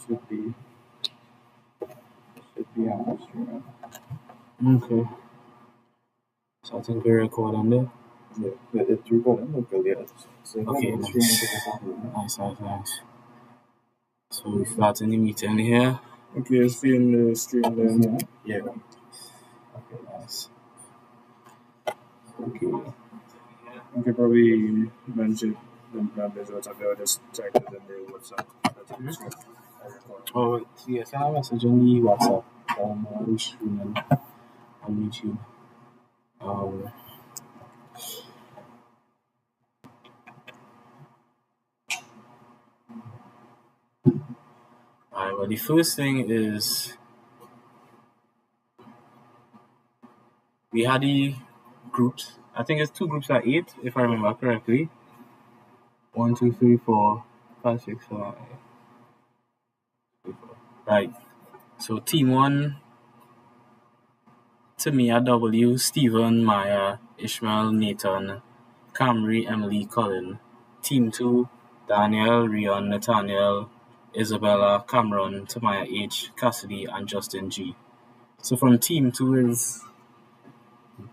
Should be on stream. Okay. So I think we're recording there. Yeah, but it's recording locally. So Okay, nice. So we're starting the meeting here. Okay, it's being streamed then. Yeah. Okay, nice. Okay. You could probably mention them numbers or something, or just type it in the WhatsApp. Oh, yeah, send a message on the WhatsApp. We're streaming on YouTube. Alright, well, the first thing is we had the groups. I think it's 2 groups at 8, if I remember correctly. 1, 2, 3, 4, 5, 6, 7, 8. Right. So team 1, Tamia W, Stephen, Maya, Ishmael, Nathan, Camry, Emily, Colin. Team 2, Daniel, Rion, Nathaniel, Isabella, Cameron, Tamaya H, Cassidy, and Justin G. So from team 2 is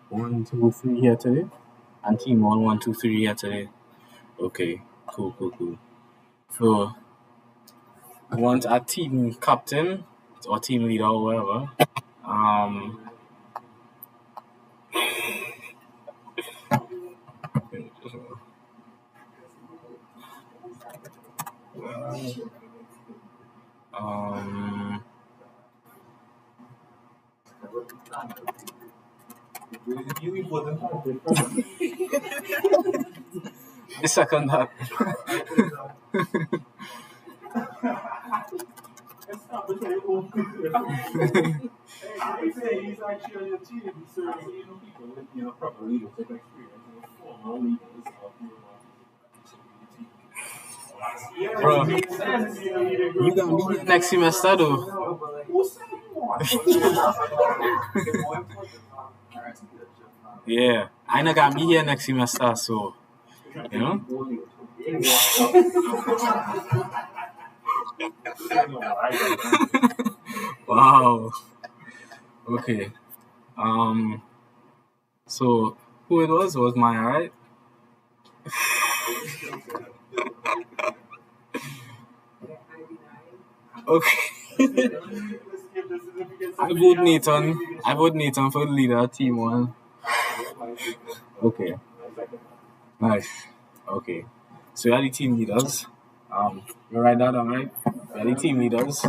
1, 2, 3 here today, and team 1, 1, 2, 3 here today. Okay, cool. So we want a team captain or team leader or whatever. The second that. He's actually on your team, so people with proper leadership experience and formal leaders of Bro, you gonna be here next semester though. Yeah, I not gonna be here next semester, so you know. Wow. Okay. So who it was Maya, right? Okay. I vote Nathan for the leader, team 1. Okay. Nice. Okay. So we are the team leaders. You write that down, right? We are the team leaders.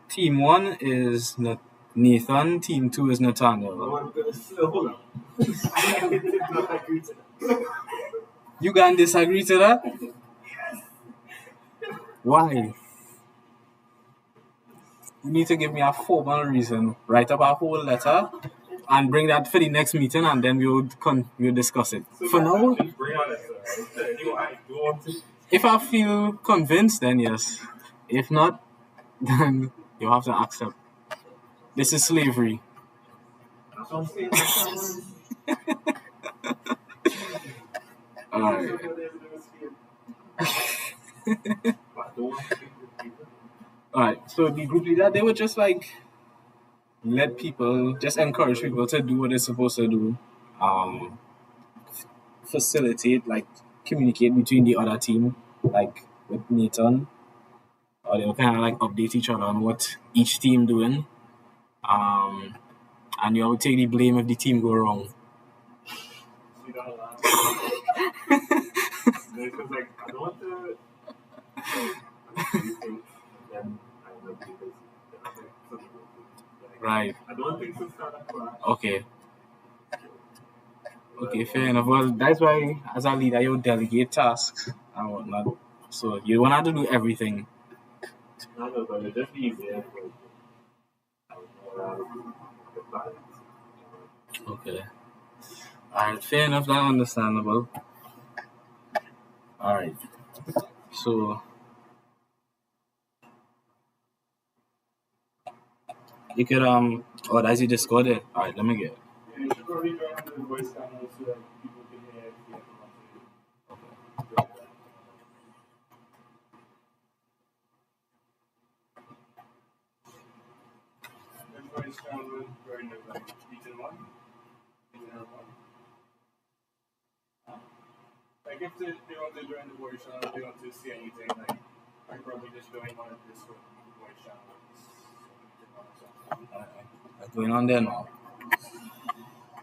Team 1 is Nathan. Team 2 is Nathaniel. You can disagree to that? Why? You need to give me a formal reason. Write up a whole letter and bring that for the next meeting, and then we'll discuss it. For now, if I feel convinced, then yes. If not, then you have to accept. This is slavery. Alright. Alright, so the group leader, they would just just encourage people to do what they're supposed to do. Facilitate, communicate between the other team, with Nathan. Or they'll kind of update each other on what each team doing. And you will take the blame if the team go wrong. Right. Okay, fair enough. Well, that's why as a leader you delegate tasks and whatnot. So you don't have to do everything. Okay. Alright, fair enough, that's understandable. Alright. So you could that's your Discord there. Alright, let me get it. during the season one? Season one? Like if they want to join the voice channel, they want to see anything, like I probably just join one of this voice channel. What's going on there now?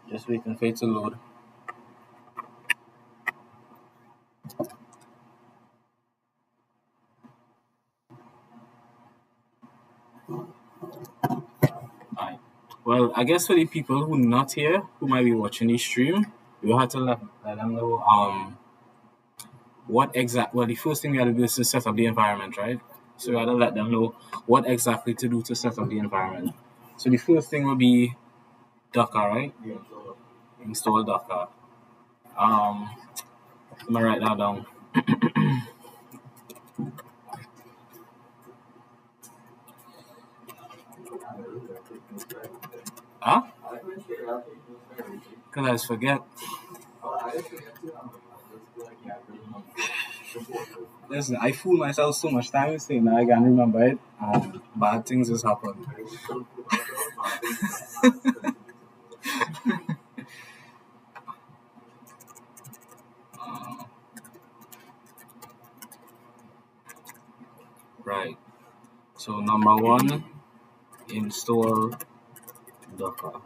Just waiting for it to load. Alright. Well, I guess for the people who are not here, who might be watching this stream, we have to let them know the first thing we have to do is to set up the environment, right? So we have to let them know what exactly to do to set up the environment. So the first thing will be Docker, right? Yeah. Install Docker. Let me write that down. Huh? Because I just forget. Listen, I fool myself so much time saying that I can't remember it. Bad things just happen. Right. So number one, install Docker.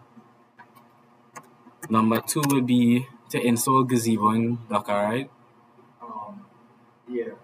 Number two would be to install Gazebo in Docker, right? Yeah.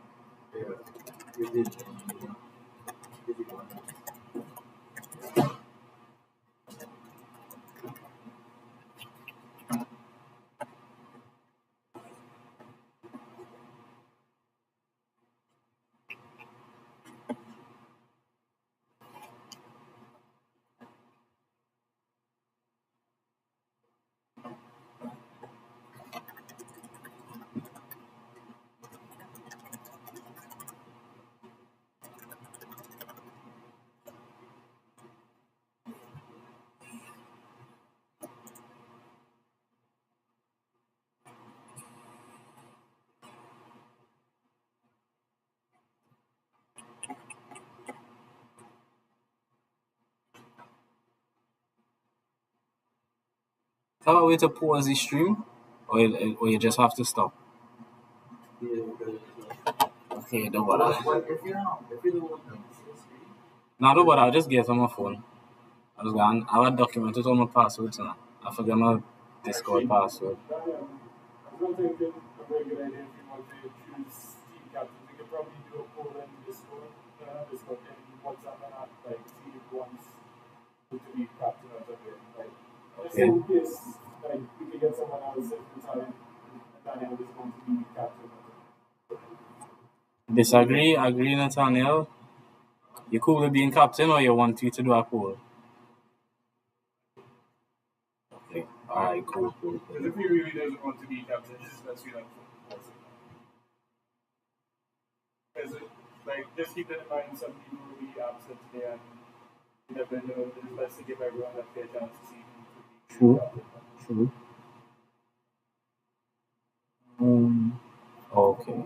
Have a way to pause the stream, or you just have to stop. Okay, don't bother. No, don't bother. I'll just get on my phone. I was going. I have documented all my passwords now. I forget my Discord password. I don't think it's a very good idea if you want to choose team captains. You could probably do a poll in Discord and WhatsApp and app, like see who wants who to be captain or something. Like just in case like we could get someone else if Nathaniel is going to be captain or something. Disagree? Agree, Nathaniel? You cool with being captain, or you want you to do a poll? Okay. Alright, cool. Because if he really doesn't want to be captain, just let's do that for because like just keep in mind some people will be absent today and you never know. It's best to give everyone a fair chance to see who to be captain. True. Okay.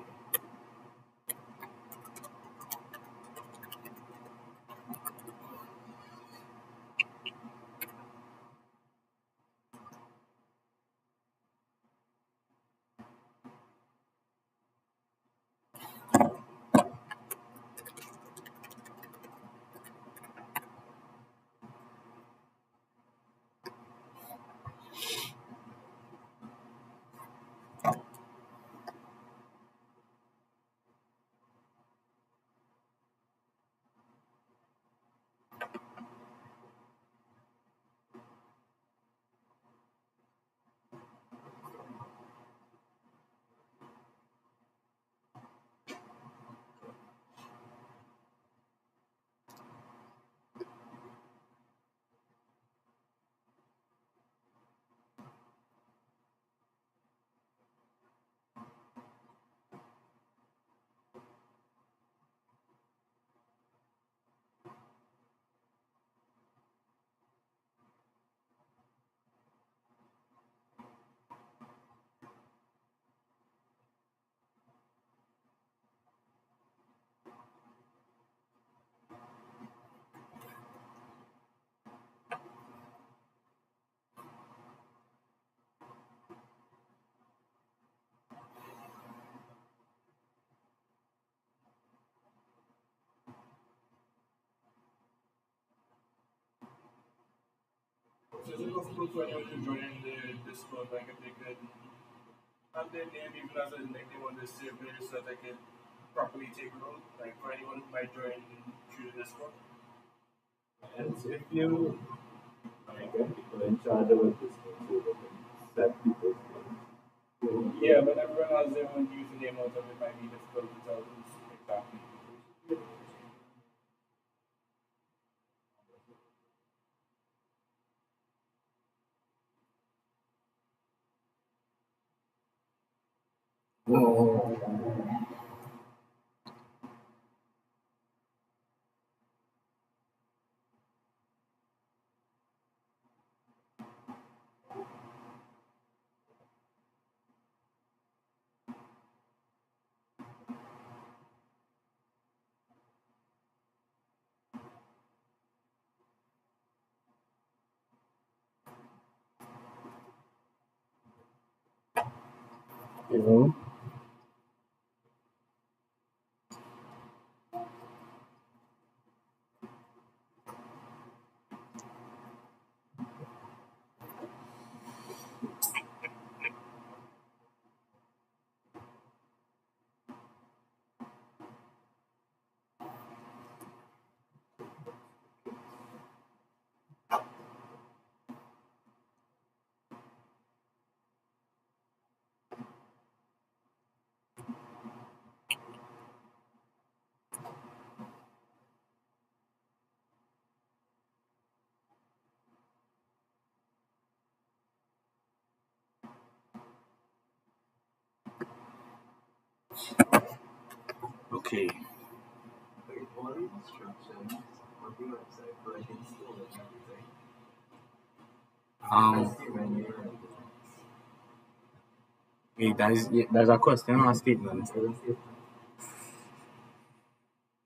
is it possible for anyone to join in the Discord, like if they could have their name even as a like they want to save it so that they can properly take note, like for anyone who might join through the Discord? And so if you get people in charge of this thing, so they can set people's names. Yeah, but everyone has their own username or something. It might be difficult to tell who's exactly. You okay. Like all these instructions on the website for like installing everything. Um, wait, there's a question or a statement.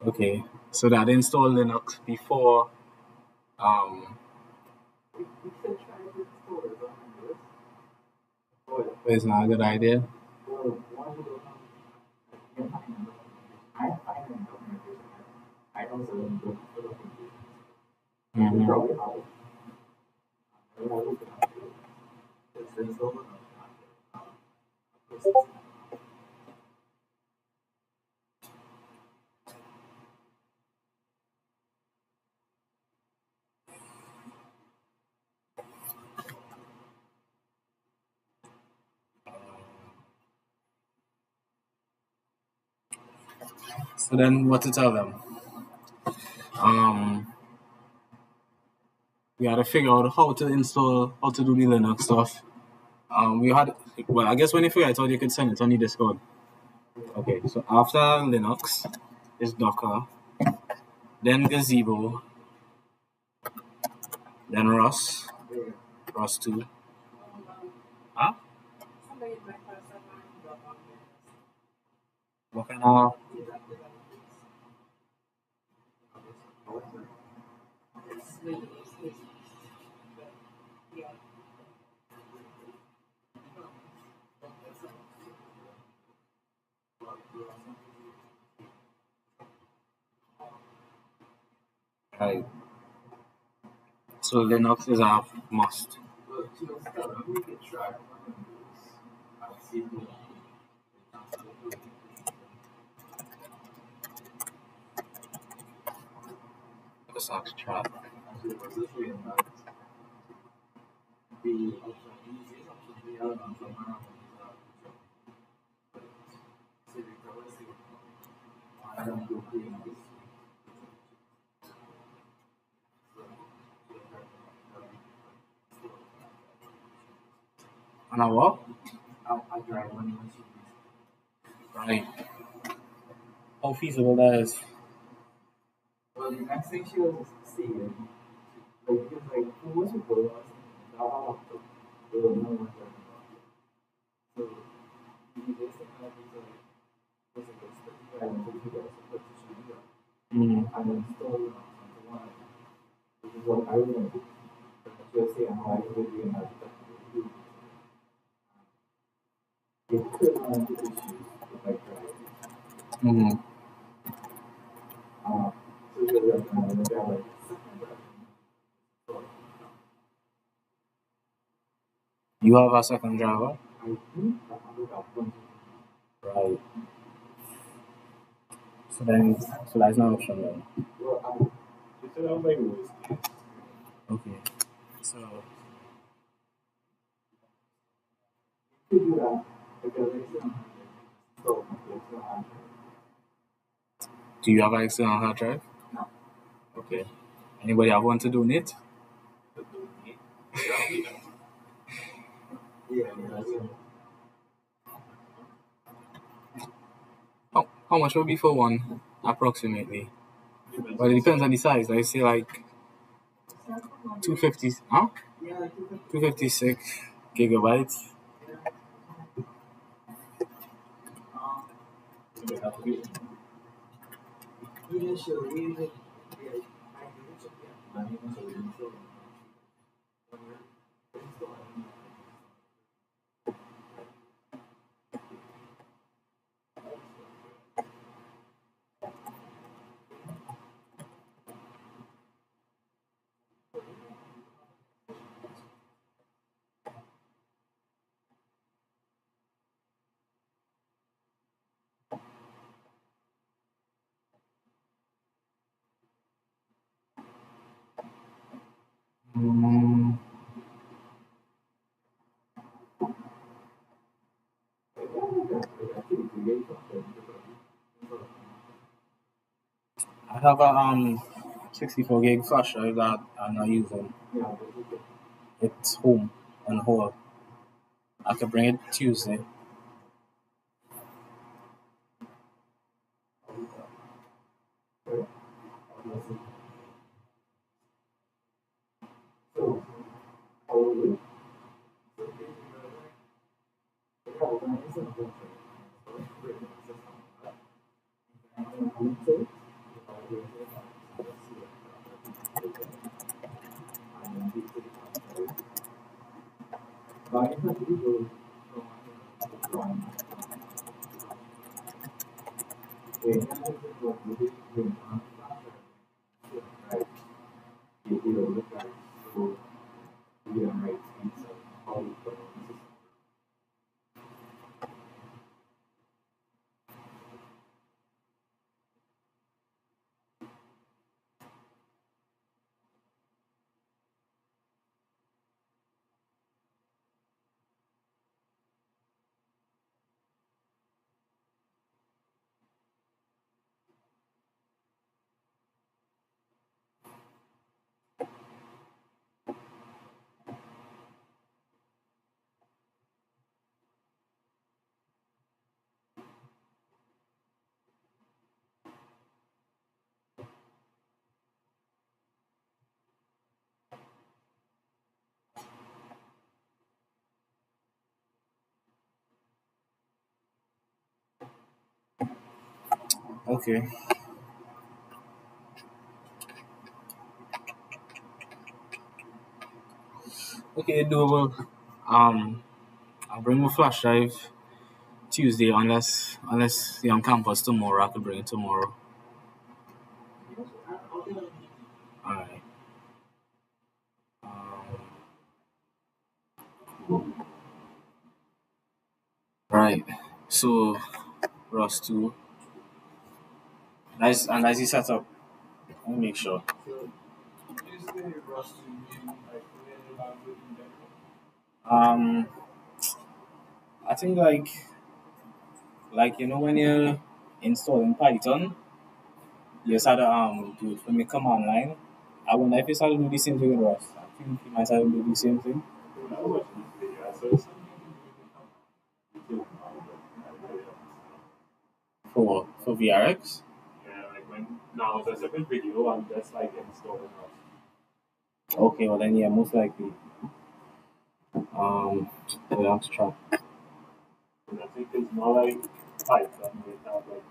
Okay, so that install Linux before We can try to install it on this. it's not a good idea. Well, one will I find them documentation. I also don't look for documentation. Mhm. Probably how I look at it. It's installed on So then, what to tell them? We had to figure out how to install, how to do the Linux stuff. We had, well, I guess when you figure it out, you could send it on the Discord. Okay, so after Linux is Docker, then Gazebo, then Rust 2. Huh? What kind of? Right. So Linux is a must. we can try. I'll see who. Let's ask chat. Actually, was this way about the option we have on some so we cover I don't do green this. On a what? I drive one Right. How feasible that is? well, the next thing she was saying, like, because, like, who was it for us? There was no one talking about it. So, the basic kind of is like, was like a specified and to do that, so to show you and then install it onto one, which is what I want to do. But just saying how I would be in that do. It could run into issues with like driving. So, because like, like, You have a second driver? I think I have one. Right. So that's not an option then. Well, You said I'm like worst case. Okay. So I could do that because I still have it. So I still have it. do you have an external hard drive? No. Okay. Anybody have one to donate? Yeah, that's it. How much would be for one, approximately? Well, it depends on the size. I say like 250, huh? Yeah, 256 gigabytes. Initially, yeah, I think it should be money, so we don't show Mm, I have a 64 gig flash drive that I'm not using. It's home on hold. I could bring it Tuesday. Okay. Okay, doable. I'll bring my flash drive Tuesday unless you're on campus tomorrow. I could bring it tomorrow. Alright. Um, right. So Ross 2. Nice setup. Let me make sure. Basically, Rust to me, like, really language in general. Um I think like when you're installing Python, you just had to do it from the command line. I wonder if it's how to do the same thing with Rust. I think you might have to do the same thing I watched this video. I saw something to do with for VRX. yeah, like when now it's a separate video and just like installing Rust. Okay, well then yeah, most likely. We'll have to try. And I think it's more like Python with like like,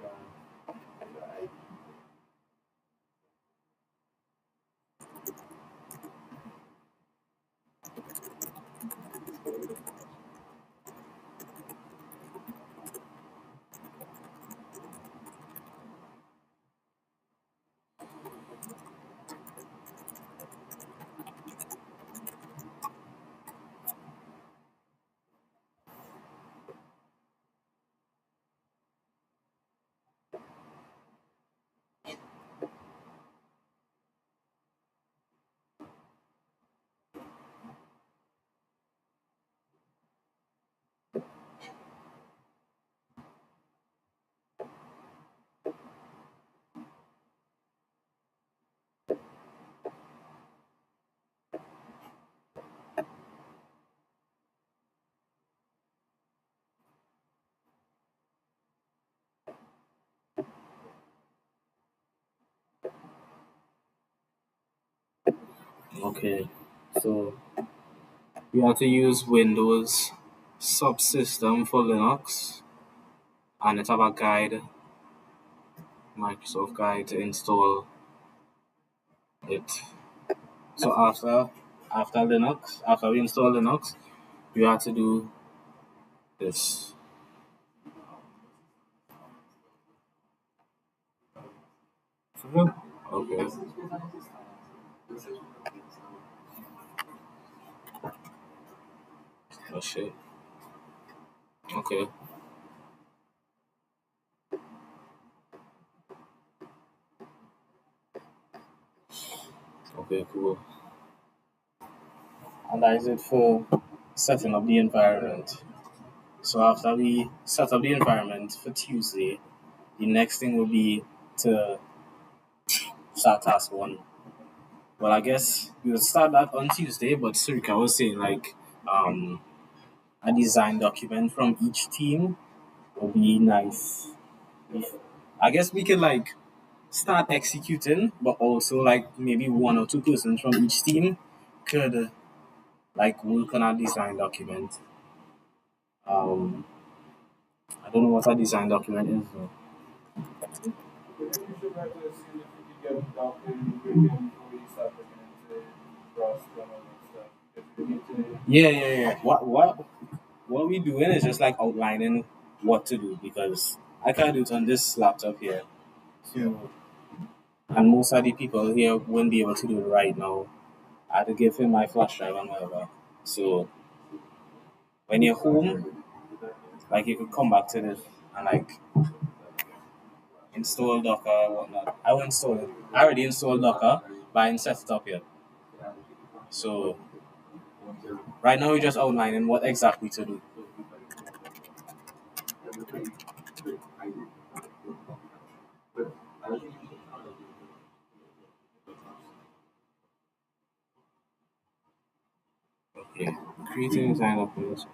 Okay, so we have to use Windows subsystem for Linux, and it have a guide, Microsoft guide to install it. So after Linux, after we install Linux, we have to do this. Okay. Oh shit. Okay. Okay, cool. And that is it for setting up the environment. So after we set up the environment for Tuesday, the next thing will be to start task one. Well, I guess we will start that on Tuesday, but Surika was saying like a design document from each team would be nice. I guess we could like start executing, but also like maybe one or two persons from each team could like work on a design document. Um, I don't know what a design document is though. Maybe we should try to see if we can get it down to ingredient before we start looking into rust and all that stuff. If we need to, Yeah. What we doing is just like outlining what to do because I can't do it on this laptop here. So and most of the people here won't be able to do it right now. I had to give him my flash drive and whatever. So when you're home, like you could come back to this and like install Docker or whatnot. I will install it. I already installed Docker, but I didn't set it up yet. So right now we're just outlining what exactly to do. Okay. Creating design documents.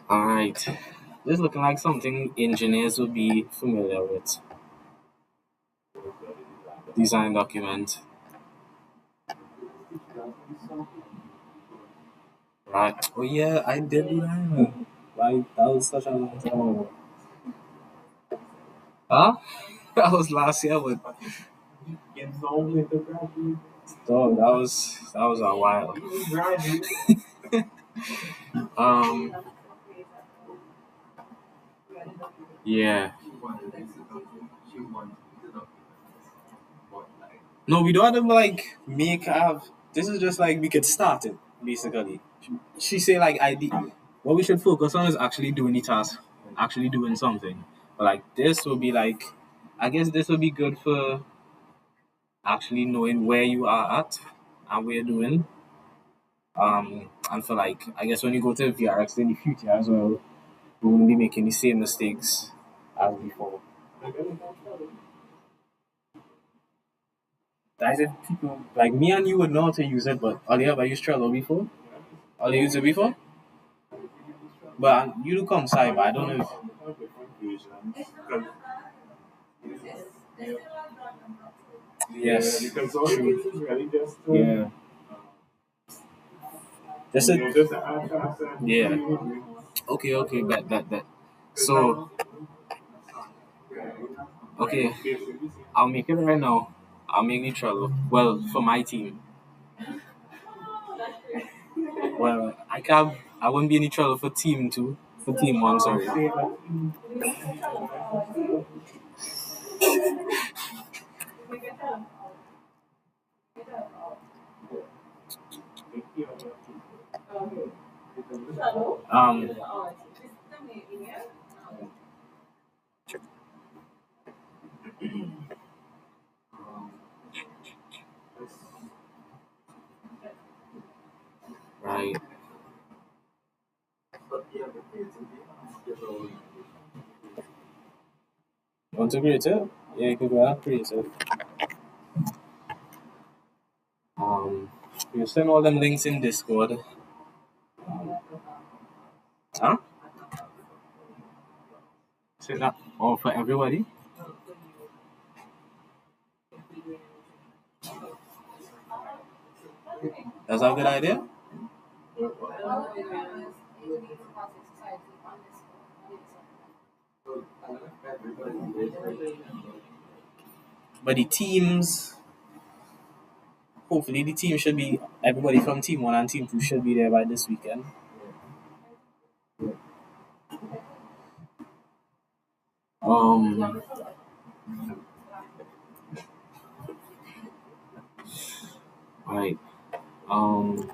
Alright. This is looking like something engineers would be familiar with. Design document. Right. Oh yeah, I did that. Like that was such a long time ago. Huh? That was last year, but dog, that was a while. Um, yeah. No, we don't have to like make have. This is just like we could start it basically. She say like what we should focus on is actually doing the task, actually doing something. But like this will be like, I guess this will be good for actually knowing where you are at and what you're doing. And for like, I guess when you go to VRX in the future as well, we won't be making the same mistakes as before. That is it. People like me and you would know how to use it, but all you ever used Trello before? All you used it before? But you do come cyber. I don't know if yes, because all true. it is really just Yeah, just a, just an add task and yeah. Okay, that. So okay, I'll make it right now. I'll make the Trello. Well, for my team. Well, I can't. I won't be any trouble for team two. For team one, sorry. Um. Right. Want to create it? Yeah, you can go and create it. You send all them links in Discord. Huh? Say that all for everybody. That's a good idea. But the teams, hopefully, the team should be everybody from Team One and Team Two should be there by this weekend. Um, right. Um,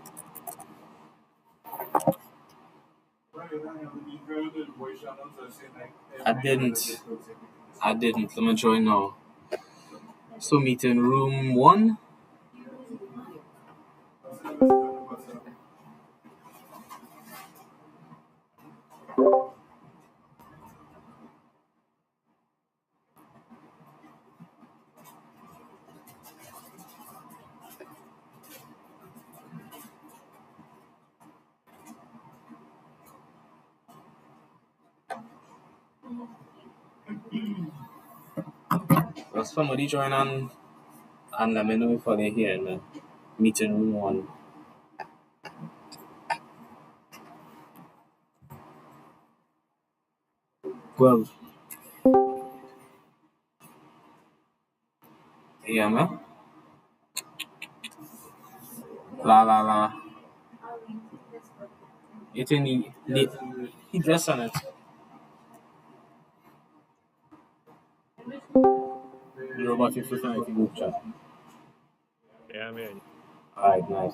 I didn't. I didn't. Let me join now. So meeting room 1. Well, somebody join and let me know if they're here in the meeting room 1. Well, yeah, man. La. It's in he dressed on it. You're about 55 group chat. Yeah, man. Alright, nice.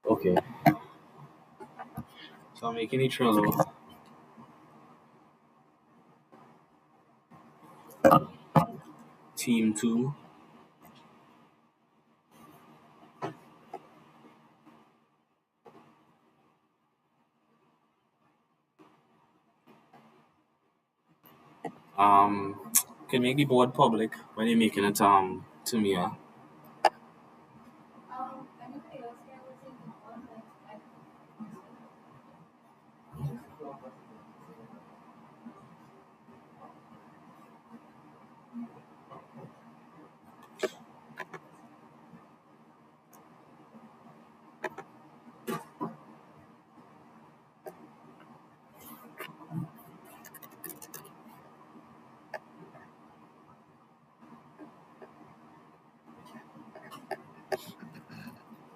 Okay. So I'm making a Trello. Team 2. Can make the board public when you're making it to me.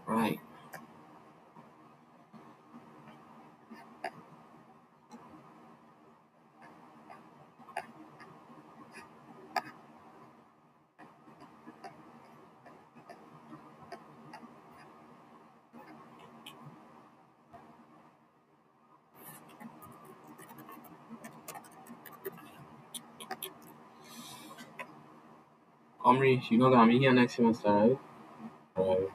Right. Omri, you know that I'm here next semester, right? Right.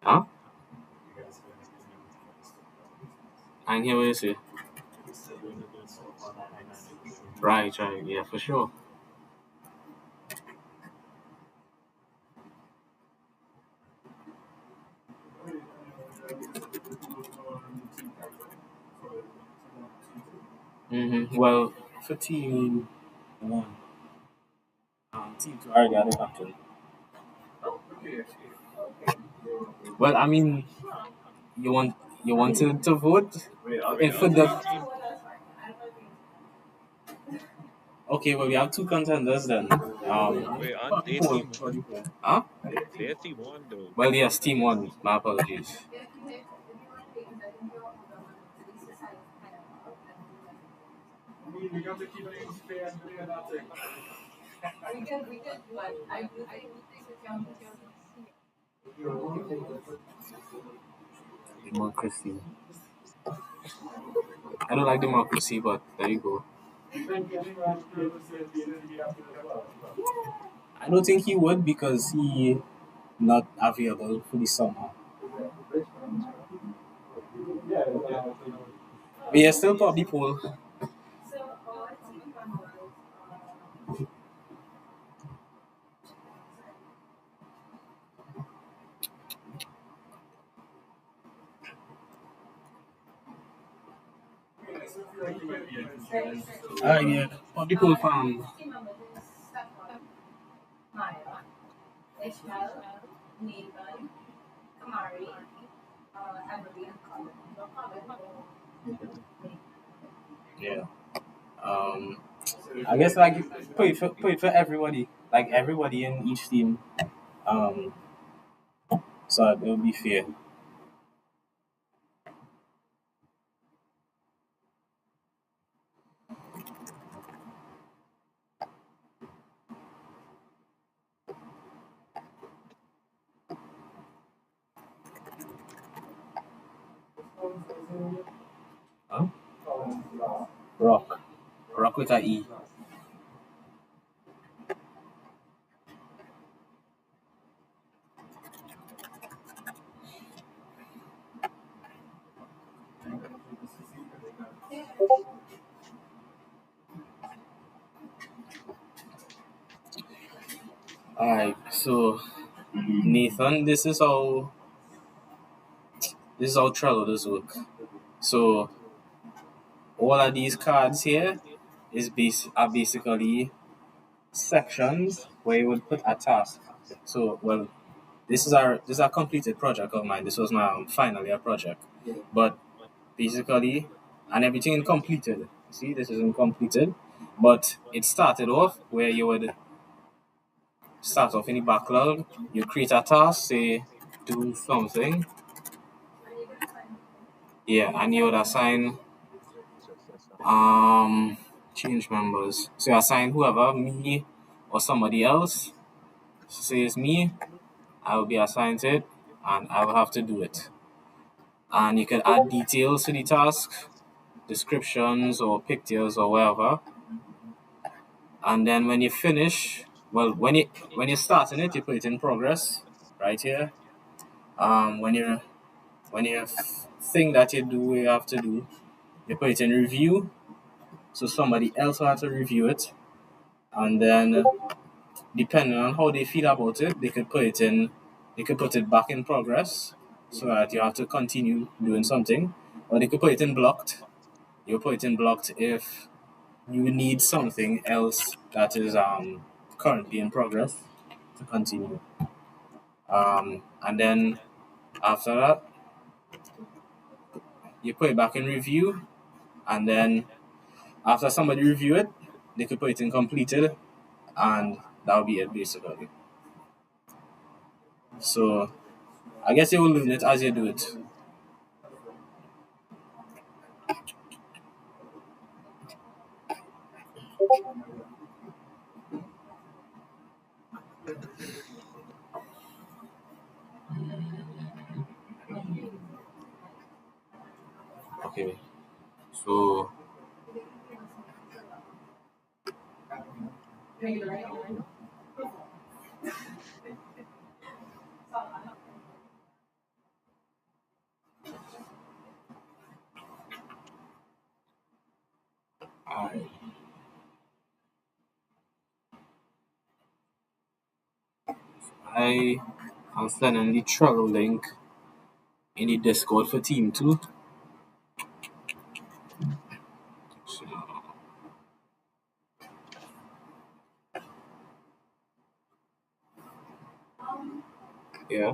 Huh? I ain't hear what you say. Right, yeah, for sure. Well, for team 1, team 2 already had a captain. Well, I mean, you wanted to vote? Wait, For on the team. okay, well we have 2 contenders then. Wait, on they Poll. team one. Huh? They team one though. Well, yes, team 1. My apologies. We got to keep things fair and clear, that's it. Democracy. I don't like democracy, but there you go. You think Ishmael would be interested in being in the after as well? I don't think he would because he not available for the summer. Yeah, yeah. But yeah, still probably Paul. I still feel like he might be interested. I still Yeah, probably Paul from. Yeah. Um, I guess like put it for everybody, like everybody in each team. Um, so it will be fair. Huh? Rock, rock with a E. All right. So Nathan, this is how Trello does work. So all of these cards here are basically sections where you would put a task. So well, this is a completed project of mine. This was my final year project, but basically, and everything completed. See, this isn't completed, but it started off where you would start off in the backlog. You create a task, say do something, yeah, and you would assign um change members. So you assign whoever, me or somebody else. Say it's me, I will be assigned to it, and I will have to do it. And you can add details to the task, descriptions or pictures or whatever. And then when you finish, well, when you're starting it, you put it in progress right here. When you think that you have to do, you put it in review, so somebody else will have to review it, and then depending on how they feel about it, they could put it back in progress, so that you have to continue doing something, or they could put it in blocked. You put it in blocked if you need something else that is currently in progress to continue. And then after that, you put it back in review, and then after somebody review it, they could put it in completed, and that'll be it basically. So I guess you will learn it as you do it. Okay. So I I am sending the Trello link in the Discord for Team 2. So, yeah.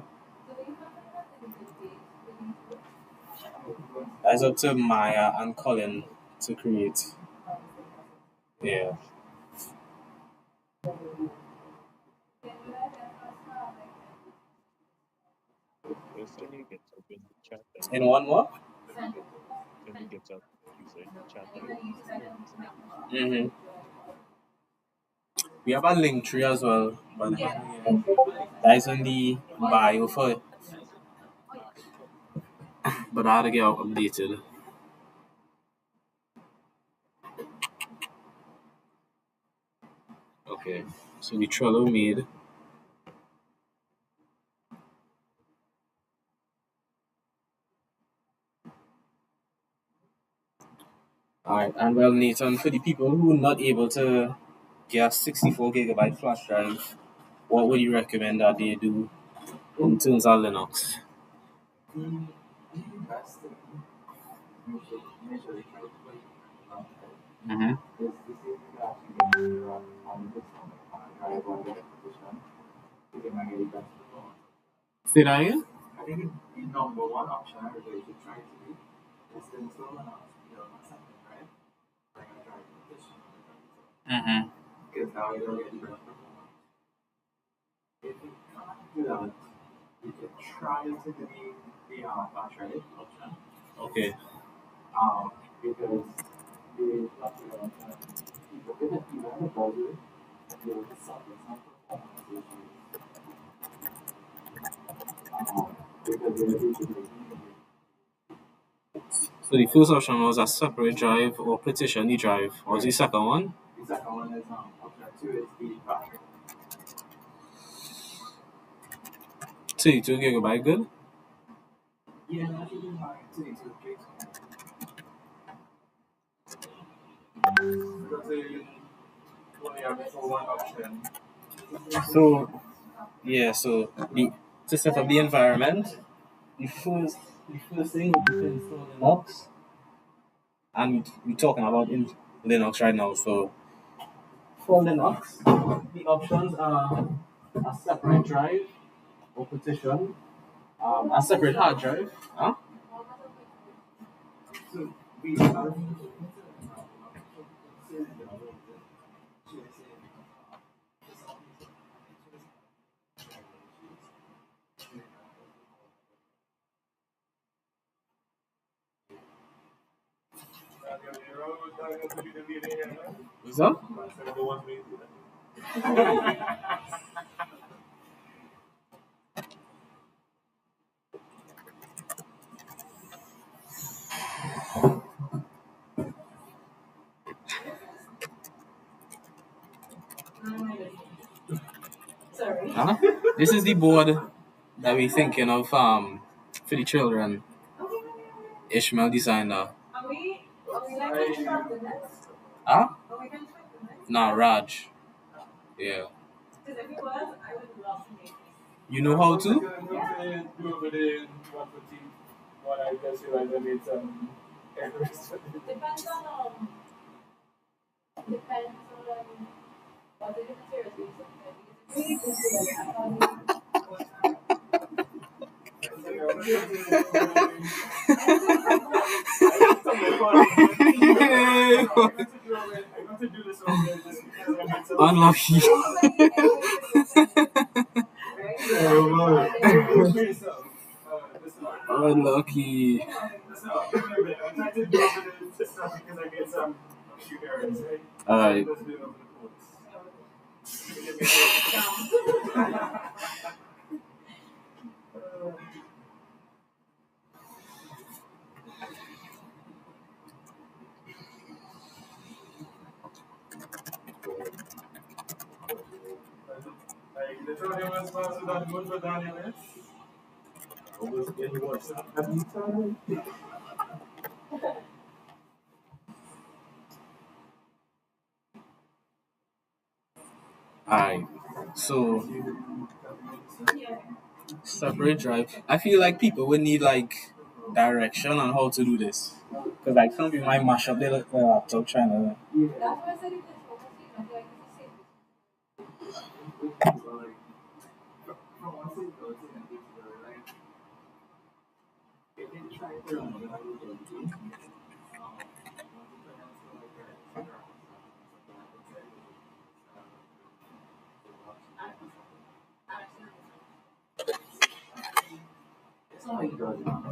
That's up to Maya and Colin to create. Yeah. Can you get up in the chat and In one more? can you get up using chat and Mm-hmm. We have a link tree as well, but yeah, that is on the bio for it. But I had to get updated. Okay. So the Trello made. Alright, and well, Nathan, for the people who are not able to get a 64 gigabyte flash drive, what would you recommend that they do in terms of Linux? The best thing initially try to play long time Mm-hmm. is to see if you can actually run on this on a drive or get a position. You can get the best performance. Say that again? I think the number one option everybody should try to do is to install an second drive, like a drive partition on the computer. Mm-hmm. Because now you'll get the best performance. If you can't do that, you can try to do the flash drive option. Okay. Because the flash drive option, even if you have a browser, you'll suffer some performance issues. Because you're basically So the first option was a separate drive or partition the drive. What was the second one? the second one is option 2 is the flash drive. 32 gigabyte good? Yeah, that should be fine. 22 gigs. Because you only have it for one option. So yeah, so to set up the environment, the first thing would be to install Linux. And we're talking about in Linux right now. So for Linux, the options are a separate drive or partition, a separate hard drive. Huh? So we have What's up? Sorry. Huh? This is the board that we're thinking of for the children. Ishmael designer. Are we like 25 minutes? Huh? Are we 25 minutes? Nah, Raj. Yeah. Because if it was, I would love to make this. You know how to? Do over there 150. What I just realized I made some errors. Depends on what the materials we use. Because Unlucky. Unlucky. Alright. Alright. So separate drive. I feel like people would need like direction on how to do this. Because like some people might mash up their laptop trying to. that's why I said it is focusing. I feel like it's safe. It's not like it does not.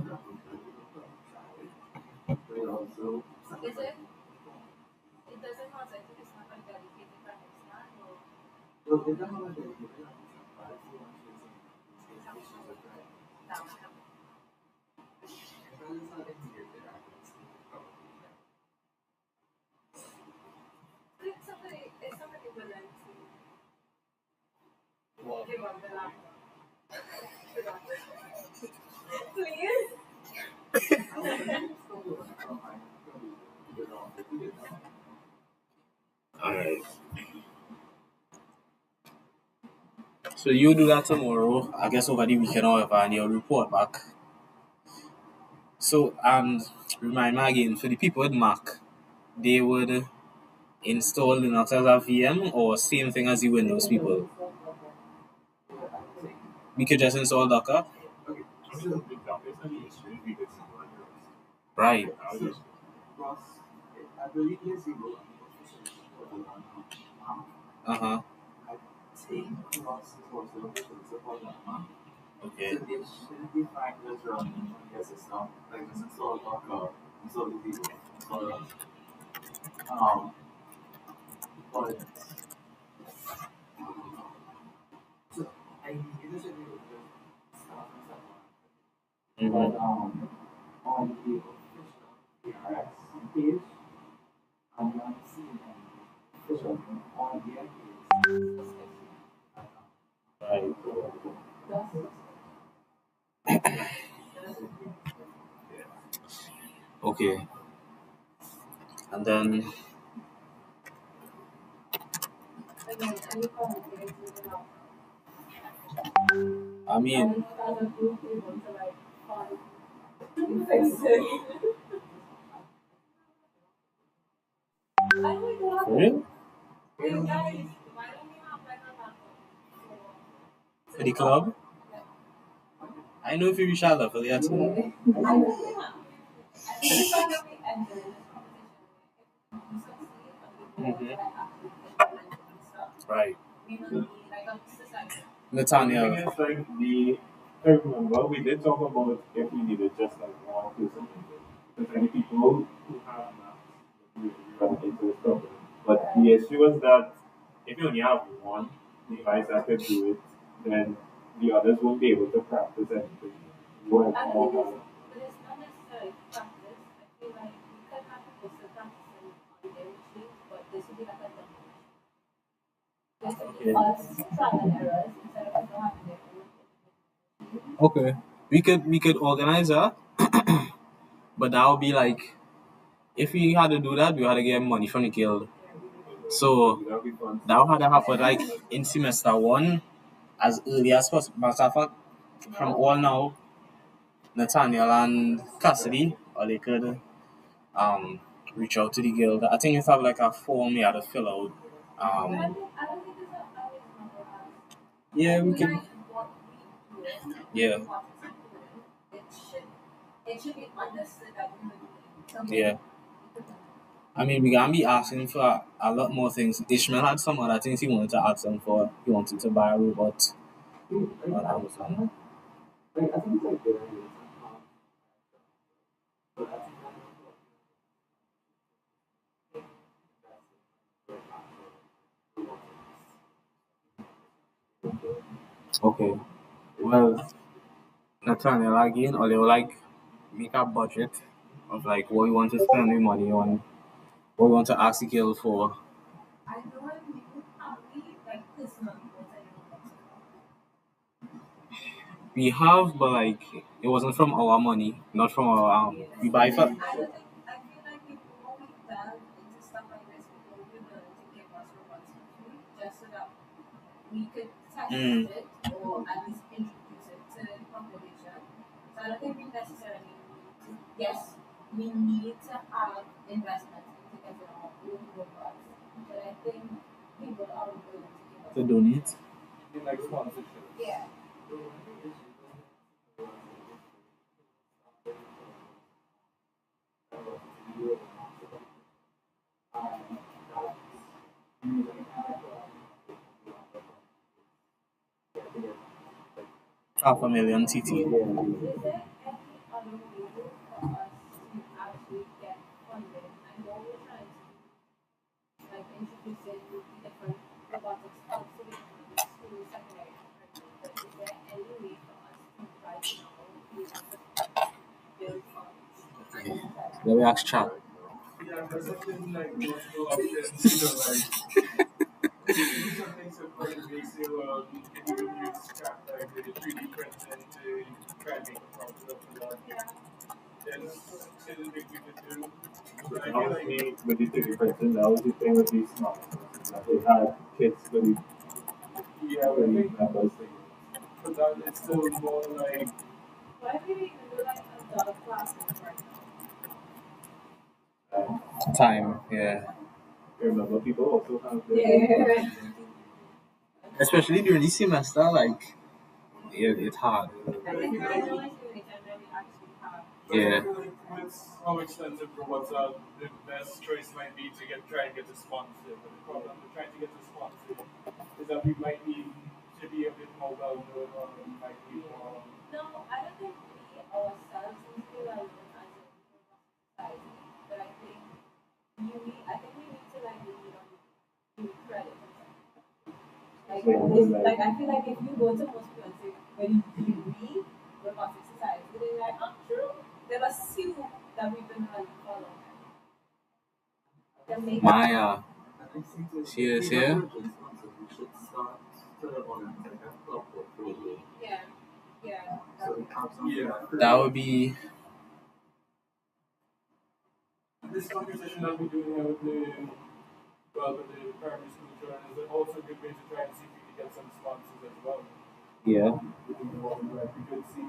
But it also Is it? It doesn't matter. I think it's not like dedicated by it's not. Or well, it doesn't have to be but I feel like it's issues with that. down. If it's not in here, then I can see It's somebody willing to So you do that tomorrow, I guess over the weekend or whatever, and you'll report back. So, and remind me again, for the people with Mac, they would install Linux as a VM or same thing as the Windows people? We could just install Docker? Right. I believe yes, he will. Uh-huh. I think Ross is also support that man. Okay. So it shouldn't be fine just running on your system. Like just install Docker, install the video, install Rust. But so I usually would just start from someone. But on the official VRX page, I'm not seeing any official on there is Right. Okay. And then, I mean, for real? For the club? I know if you reach that level yet. Mm-hmm. Right. Nathaniel. It's like I remember we did talk about if we needed just like one person. Because many people who have maps, we run into this problem. But the issue was that if you only have one device that could do it, then the others won't be able to practice anything. You won't have more. Okay. Okay. We could organize that, but that would be like if we had to do that, we had to get money from the guild. So That would be fun. that would have to happen like in semester one as early as possible. Matter of fact, from all now, Nathaniel and Cassidy, or they could reach out to the guild. I think you have like a form you had to fill out. Yeah, we can. Yeah. Yeah. I mean, we can be asking for a lot more things. Ishmael had some other things he wanted to ask them for. He wanted to buy a robot on Amazon. I think it's like good idea. Okay. Well, Nathaniel, again, or they will like make a budget of like what you want to spend your money on, what you want to ask the guild for. We have, but like it wasn't from our money, not from our we buy for. Mm. To donate. Like sponsorship. Half a million TT. Let me ask chat. Yeah, but something like those two options, like something simple and basic, you can even use scrap like the 3D printing to try and make a profit of that. There's certain things you can do. But I feel like With the 3D person, that was the thing with these smartphones. That they had kits for the Yeah, I think for that it's still more like Why do we even do like adult classes right now? Time, yeah. Remember, people also have their Yeah. Especially during the semester, like it's hard. I think right now is the only time that we actually have. Yeah. I feel like with how expensive robots are, the best choice might be to try and get a sponsor. But the problem with trying to get a sponsor is that we might need to be a bit more well known or we might be more. No, I don't think we ourselves need to be well known as a society, but I think we need to like lead on giving credit. Like I feel like if you go to most people and say, when we robotic society, they're like, oh, true. They'll assume that we've been running for a long time. They'll make Maya, I think that she is we have here. a responsibility. We should start to organize like a club portfolio. yeah, yeah. So we have something Yeah. That would be This conversation that we're doing here with with the primary school children is also a good way to try and see if we can get some sponsors as well. yeah. We could see.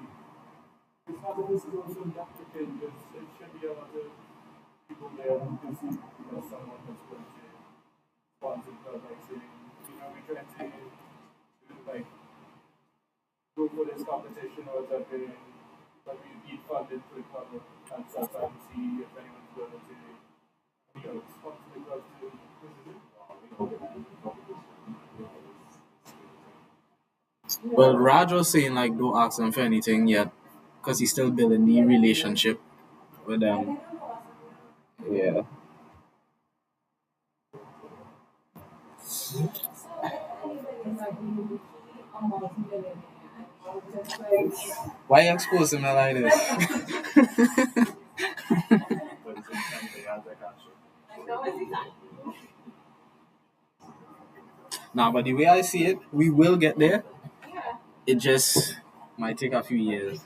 It's not that this is also applicant, because it should be a lot of people there who can see someone that's going to sponsor the like saying, we try to like go for this competition or something, but we need funded for the club and sometimes see if anyone's willing to sponsor the club to Well, Raj was saying like don't ask them for anything yet, because he's still building the relationship with I them. don't know what's happening. Yeah. So if anybody is like really a multi-millionaire and just like Why you exposing me like this? But it's sometimes they have that action. like no one's exactly. Nah, but the way I see it, we will get there. Yeah. It just might take a few years.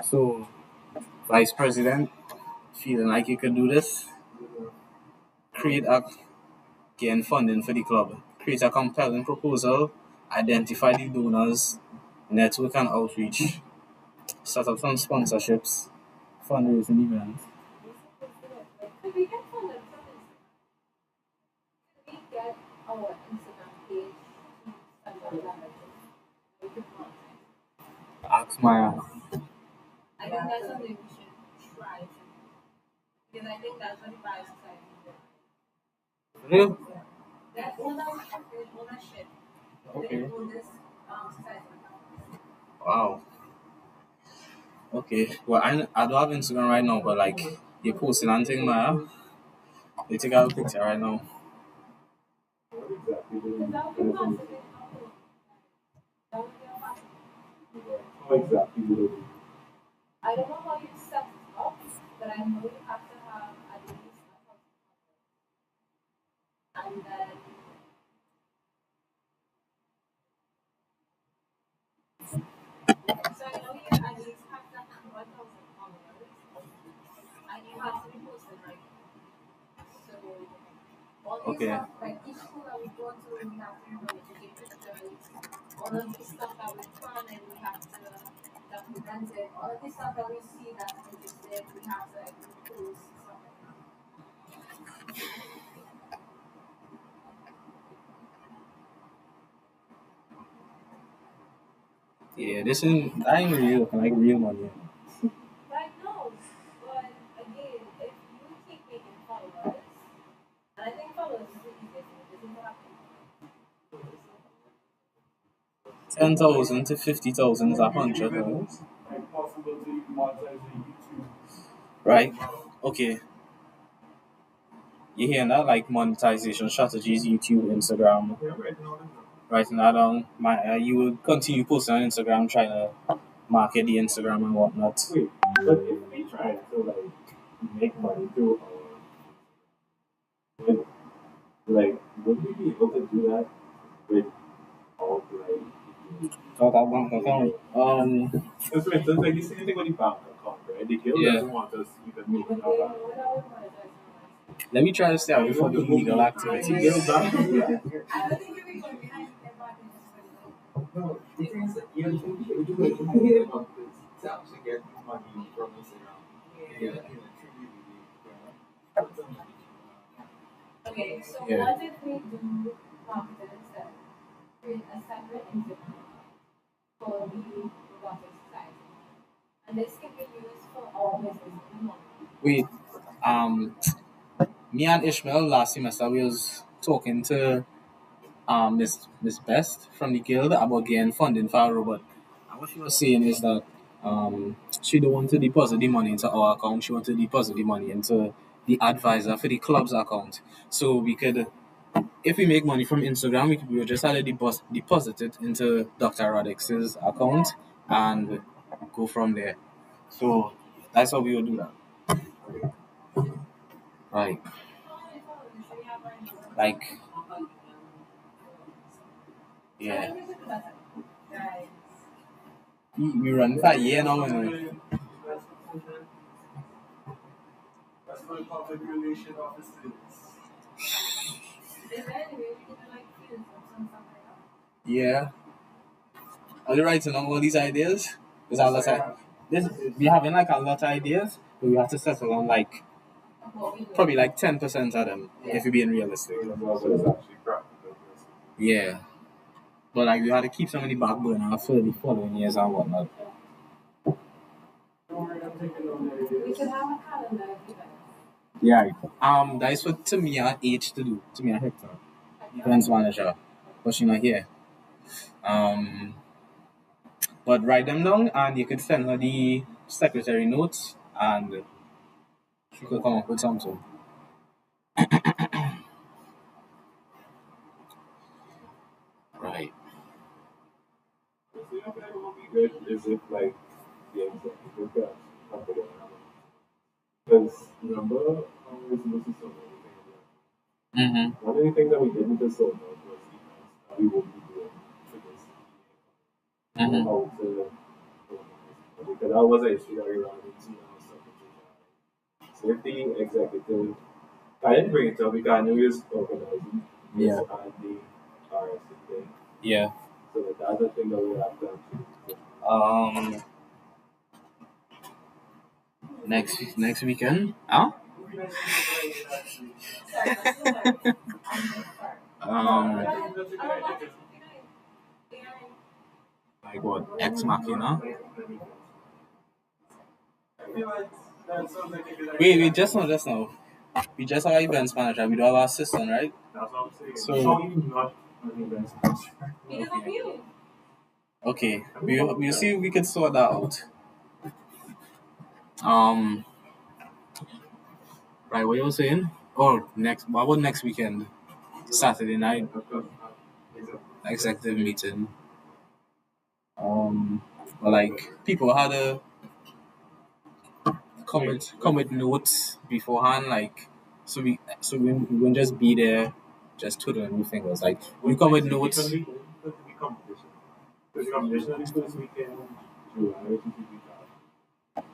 So, Vice President, feeling like you could do this, create a gain funding for the club, create a compelling proposal, identify the donors, network and outreach, set up some sponsorships, fundraising events. Could we get funded from Instagram? Could we get our Instagram page to send out that we could monetize? Ask Maya. I think that's something we should try to, because I think that's what the bio society is. Real? That ownership. Okay. They own this society. Wow. Okay. Well, I don't have Instagram right now, but like you're posting on thing, Maya. You take out a picture right now. What exactly do Because that would be massive. That would be a massive. How exactly do they do? I don't know how you set it up, but I know you have to have at least a thousand followers. And then so I know you at least have to have 1,000 followers. And you have to be posted right. So all these Okay. stuff, like each school that we go to, we have to remember to take pictures. All of this stuff that we plan and we have to document it. All of this stuff that we see that's interesting, we have to like post stuff like that. Yeah, that ain't real, like real money. Right now, but again, if you keep making followers, and I think followers is the easiest thing, this is what happens. 10,000 to 50,000 is $100. like possible to monetize the YouTube. Right? Okay. You hearing that? Like monetization strategies, YouTube, Instagram. Yeah, right now, Writing that down. You will continue posting on Instagram, trying to market the Instagram and whatnot. wait, but if we try to make money through our would we be able to do that with all Got that bank account. because for instance, like the same thing with the bank account, right? The guild Yeah. doesn't want us even But making they our know bank. that we monetize Let me try to stay away from illegal activities. I don't think you're going behind the advantages for the No, the thing is that you really about this to actually get money from Instagram. Yeah, truly, Okay, so Yeah. what if we do marketing instead? Create a separate Instagram for the robotic society. And this can be used for all businesses in the month. Wait, um, me and Ishmael last semester we was talking to Miss Best from the guild about getting funding for our robot. And what she was saying is that she don't want to deposit the money into our account. She want to deposit the money into the advisor for the club's account. So we could, if we make money from Instagram, we would just have to deposit it into Dr. Radix's account and go from there. So that's how we would do that. Right. Like, yeah. We run for a year now, and That's my public relation officers. Is there any way we can like use some stuff like that? yeah. Are you writing on all these ideas? There's a lot of this. We having like a lot of ideas, but we have to settle on like What we do. probably like 10% of them if you're being realistic. So it's actually practical. Yeah. But like we had to keep some of the back burner for the following years and whatnot. Don't worry, I'm taking on the We ideas. should have a calendar of events. Yeah. That is what Tamia H to do. Tamia Hector, events manager, but she's not here. But write them down and you could send her the secretary notes and she could come up with something. Right. The thing I think would be good is if like the executive got something because remember how we were supposed to sort everything. Mm-hmm. One of the things that we didn't just sort out was events that we won't be doing for this Mm-hmm. how to because that was an issue that we ran into and stuff with the so if the executive I didn't bring it up because I knew he was organizing Yeah. and the RS thing. Yeah. So that's the thing that we have to actually do. Next weekend? Huh? Um, like what? Ex Machina? That sounds like a good idea. Wait, just now. We just have our events manager. We don't have our assistant, right? That's what I'm saying. So- How you not an event sponsor? Because of you. Okay. We'll see if we can sort that out. Right, what you were saying? Oh, what about next weekend? Saturday night, executive meeting. But like people had to come with notes beforehand, like we won't just be there just twiddling your fingers. Like we come with notes. Because the competition. Because the competition is this weekend, July, which is the week after.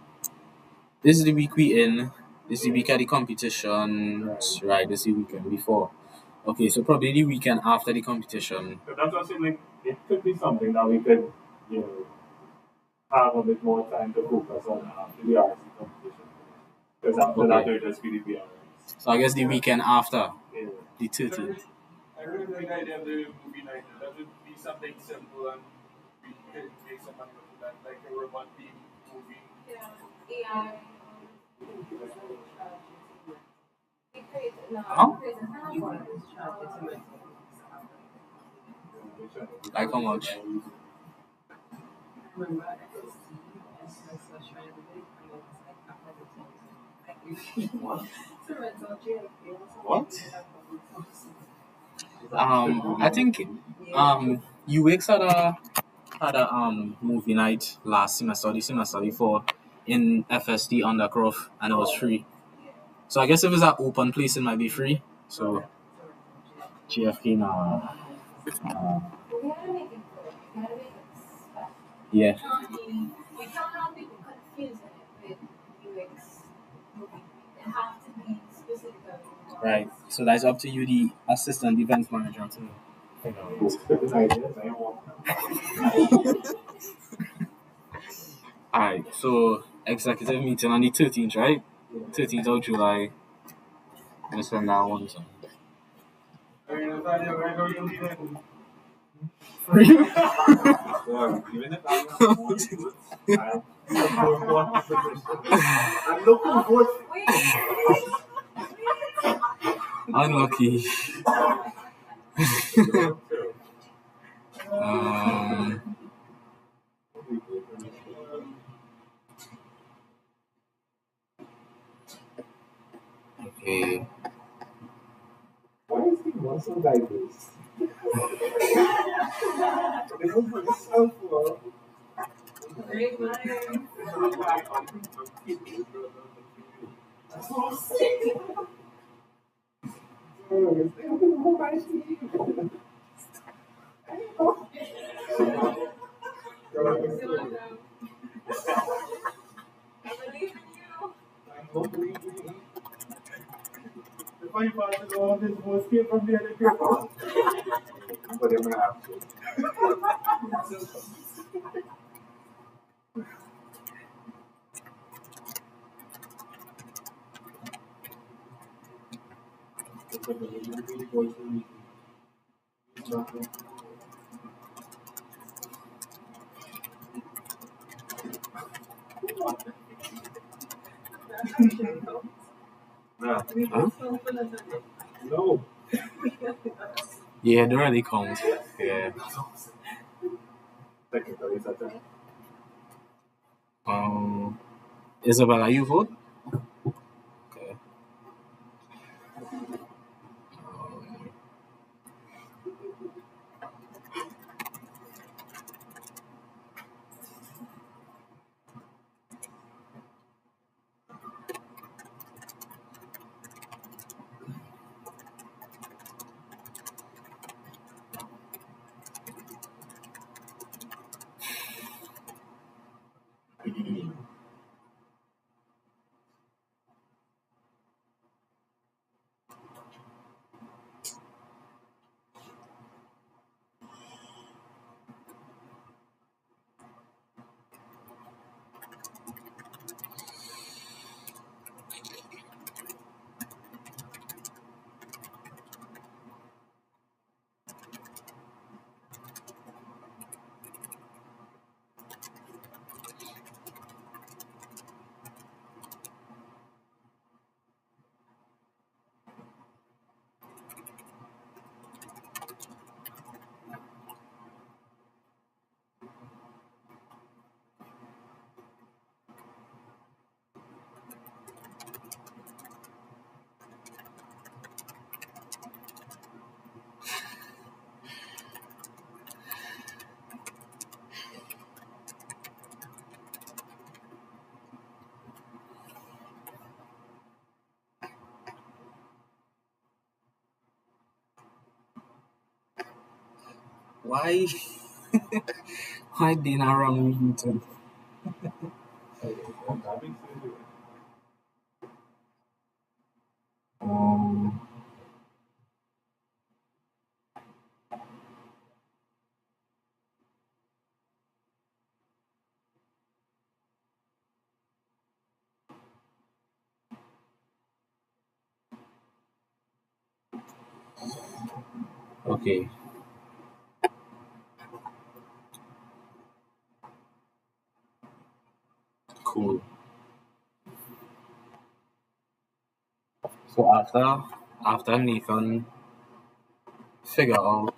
This is the week we in. This is the week of the competition. Right, this is the weekend before. Okay, so probably the weekend after the competition. But that's what I'm saying, like, it could be something that we could, have a bit more time to focus on after the RC competition. Because after that, Okay. there'll just be the VRX. So I guess the weekend after, Yeah. the 13th. I really like the idea of the movie night. That would be something simple and we could make some money with that, like a robot team movie. Yeah. AI. We create Huh? create a handbook. Like how much? What? I think UX had a movie night last semester, or the semester before, in FSD Undercroft, and it was free. So I guess if it's an open place, it might be free. So GFK now. We gotta make it good. We gotta make it special. Yeah. We can't have people confusing it with UX movie. It has to be specifically So that's up to you, the assistant events manager, to figure out. Good ideas, I want. Alright, so executive meeting on the 13th, right? 13th of July. I'm gonna spend that one. So. For you? Even if I'm not going to it, I'm looking for Unlucky. um, okay. Why is he muscle like this? This is for yourself, bro. Great minds. That's what I'm saying. Stay up in the whole night. I believe in you. I don't believe you. The funny part is all this was came from the other people. But I'm gonna have to. Huh? No. Yeah, they already count. Yeah. Technically, it's a thing. Isabella, you vote? Okay. Why? Why didn't I run meeting? Um, okay. Cool. So after Nathan figure out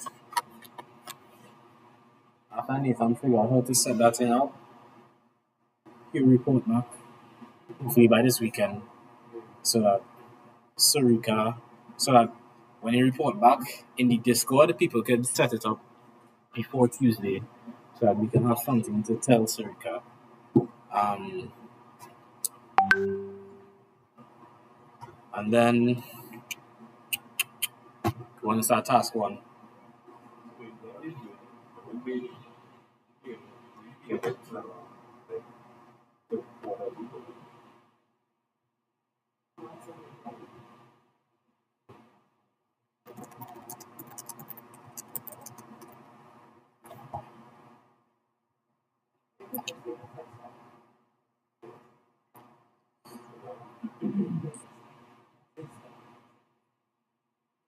how to set that thing out, he'll report back. Hopefully by this weekend. So that Sarika so that when you report back in the Discord, people can set it up before Tuesday so that we can have something to tell Sarika. And then we want to start task one.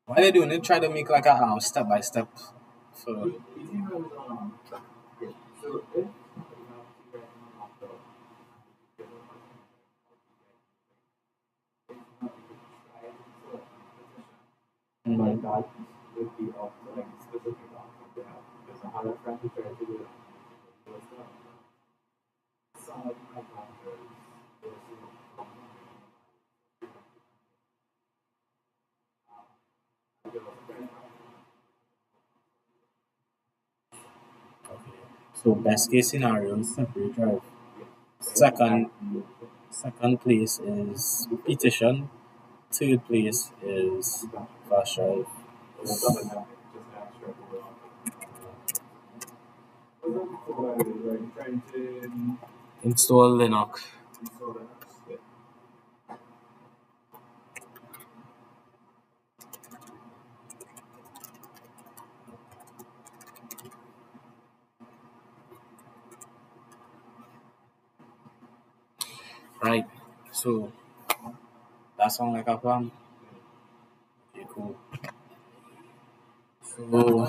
Why they doing it? Try to make like a step by step. So So if you like that would be up to like specific outcome they have. Because I had a friend who tried to do that. It was some of my factors so best case scenario is separate drive. Second place is petition. Third place is fast drive. Trying to Install Linux. install that. Right. So that sound like a plan? Okay, cool. So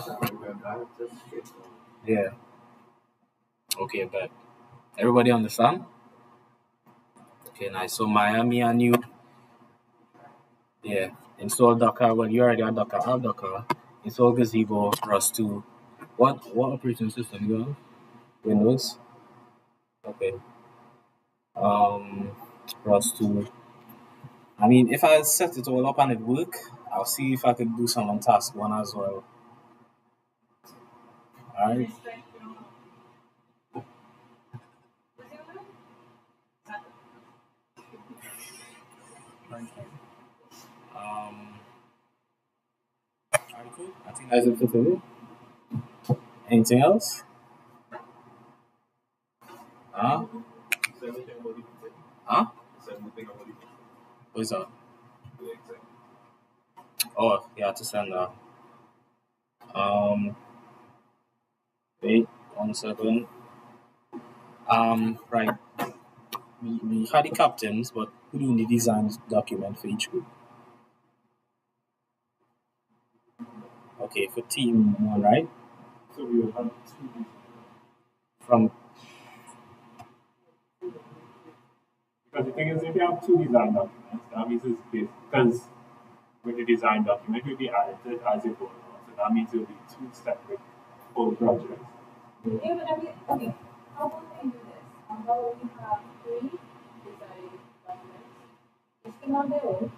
yeah. Okay, but everybody understand? Okay, nice. So Miami and you, yeah. Install Docker. Well, you already have Docker. I have Docker. Install Gazebo, Rust 2. What operating system you have? Windows. Okay. Rust 2. I mean, if I set it all up and it work, I'll see if I could do some on task one as well. Alright. Alright, cool. I think that's it for today. Anything else? Huh? Huh? What is that? Oh, yeah, to send that. Wait, 1 second. Right. We had the captains, but who do the design document for each group? Okay, for team 1, right? So we will have two. From Because the thing is, if you have two design documents, that means it's based, because with the design document, it will be added as it goes on. So that means it will be two separate full projects. Yeah, but okay, how about we do this? How about we have three design documents, each thing on their own,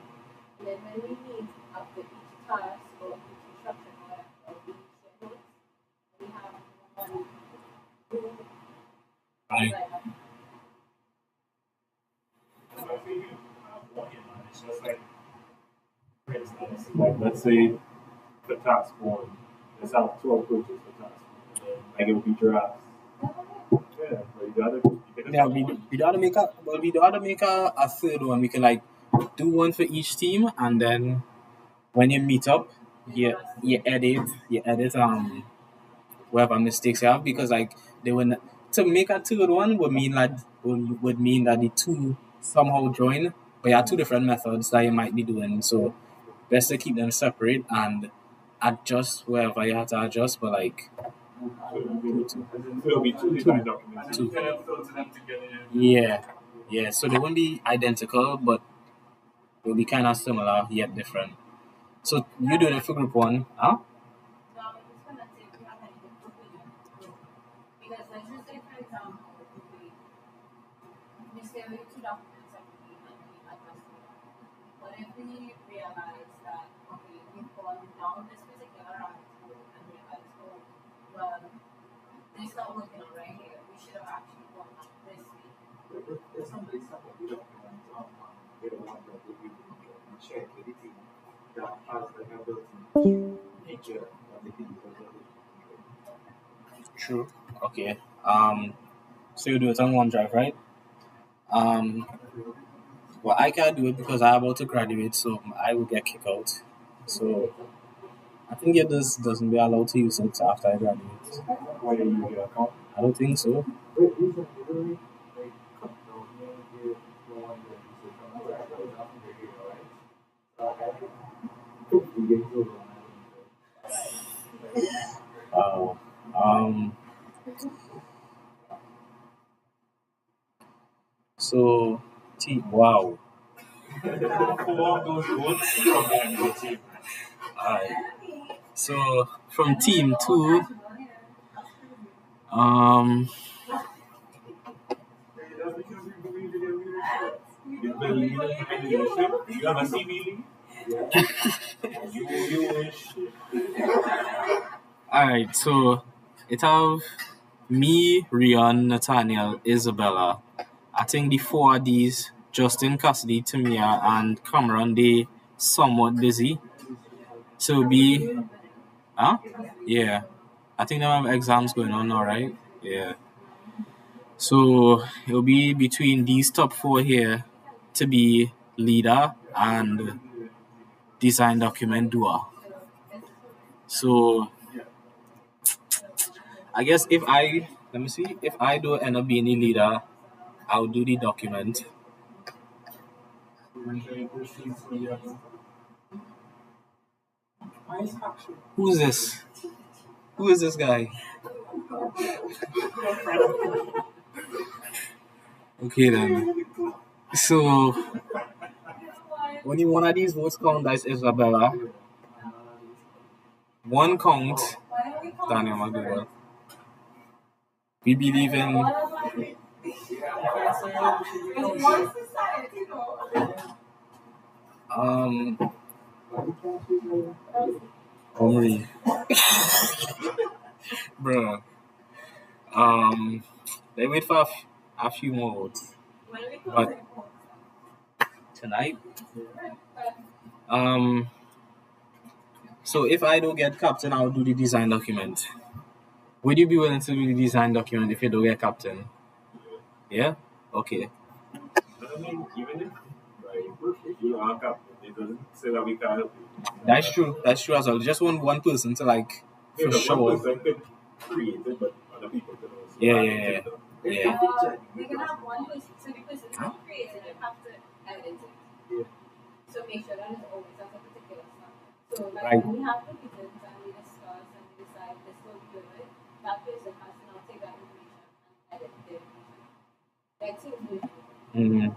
and then when we meet after each task or each instruction or we share notes, we have one group Right. design. So I think you have one in mind. It's just like, for instance, like let's say the task one, let's have two approaches for task one. And then, like it will be drafts. Yeah, but you gotta, you can Yeah, we gotta make a third one. We can like do one for each team, and then when you meet up, you edit whatever mistakes you have, because like they would to make a third one would mean that would mean that the two somehow join, but you have two different methods that you might be doing. So best to keep them separate and adjust wherever you have to adjust, but like so it'll be two design documents. Two. You can filter them together. yeah. So they won't be identical, but they'll be kind of similar yet different. So you doing it for group 1, huh? No, it's gonna take we have like a group because let's just say for example, we say we two documents separately and we adjust it. But if we realize that okay, we've gone down this particular rabbit hole and realize, oh, well, this not working out right here. We should have actually gone this way. if somebody set up the document they don't want that to be check with the team that has like a built-in feature that they can use as well. True. Okay. So you do it on OneDrive, right? Well, I can't do it because I'm about to graduate, so I will get kicked out. So I think it doesn't be allowed to use it after I graduate. Why do you get account? I don't think so. Wait, listen, you really like cut down here, go on the research on that. I was asking the video, right? So I took the game over on So wow. Four of those goals from the NBA team. Alright. So from team 2, um, That's because we believe in your leadership. You believe in leadership? You have a CV? You wish. alright. So it have me, Rion, Nathaniel, Isabella. I think the 4 of these, Justin, Cassidy, Tamia, and Cameron, they somewhat busy. So it'll be, huh? Yeah. I think they have exams going on now, right? Yeah. So it'll be between these top 4 here to be leader and design document doer. So I guess if I do end up being the leader, I'll do the document. Who's this? Who is this guy? Okay then. So only one of these votes count as Isabella. One count Daniel McDougall. We believe in Omri. Bruh. They wait for a few more votes. But tonight, so if I don't get captain, I'll do the design document. Would you be willing to do the design document if you don't get captain? Yeah? Okay. I mean, even if you are captain, it doesn't say that we can't help you. That's true as well. Just want one person to like for sure. One person could create it, but other people could also. Yeah. We can have one person, so the person who creates it, have to edit it. Yeah. So make sure that it's always at a particular standard. So like Right. when we have the meetings and we discuss and we decide this will be good, that person has to now take that information and edit the information. Like teams do. Mm-hmm.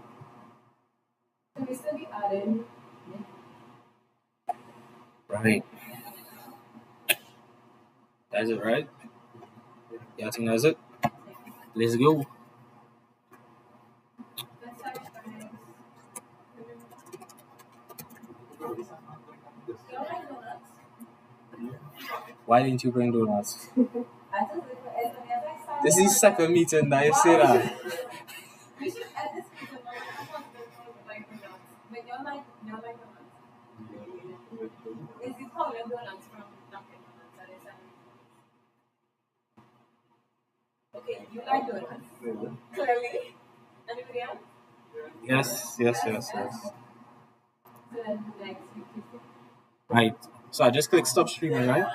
So we still be adding. Right. That's it, right? Yeah, I think that's it. Let's go. Let's start with the You don't like donuts? Why didn't you bring donuts? I just as soon as I started. This is second meeting that you say that. We should add this meeting like I want to like donuts. But you like donuts. Is it called donuts from Dunkin' Donuts? That is okay, you like donuts. Clearly. Anybody else? Yes. So then next week. Right. So I just click stop streaming, right?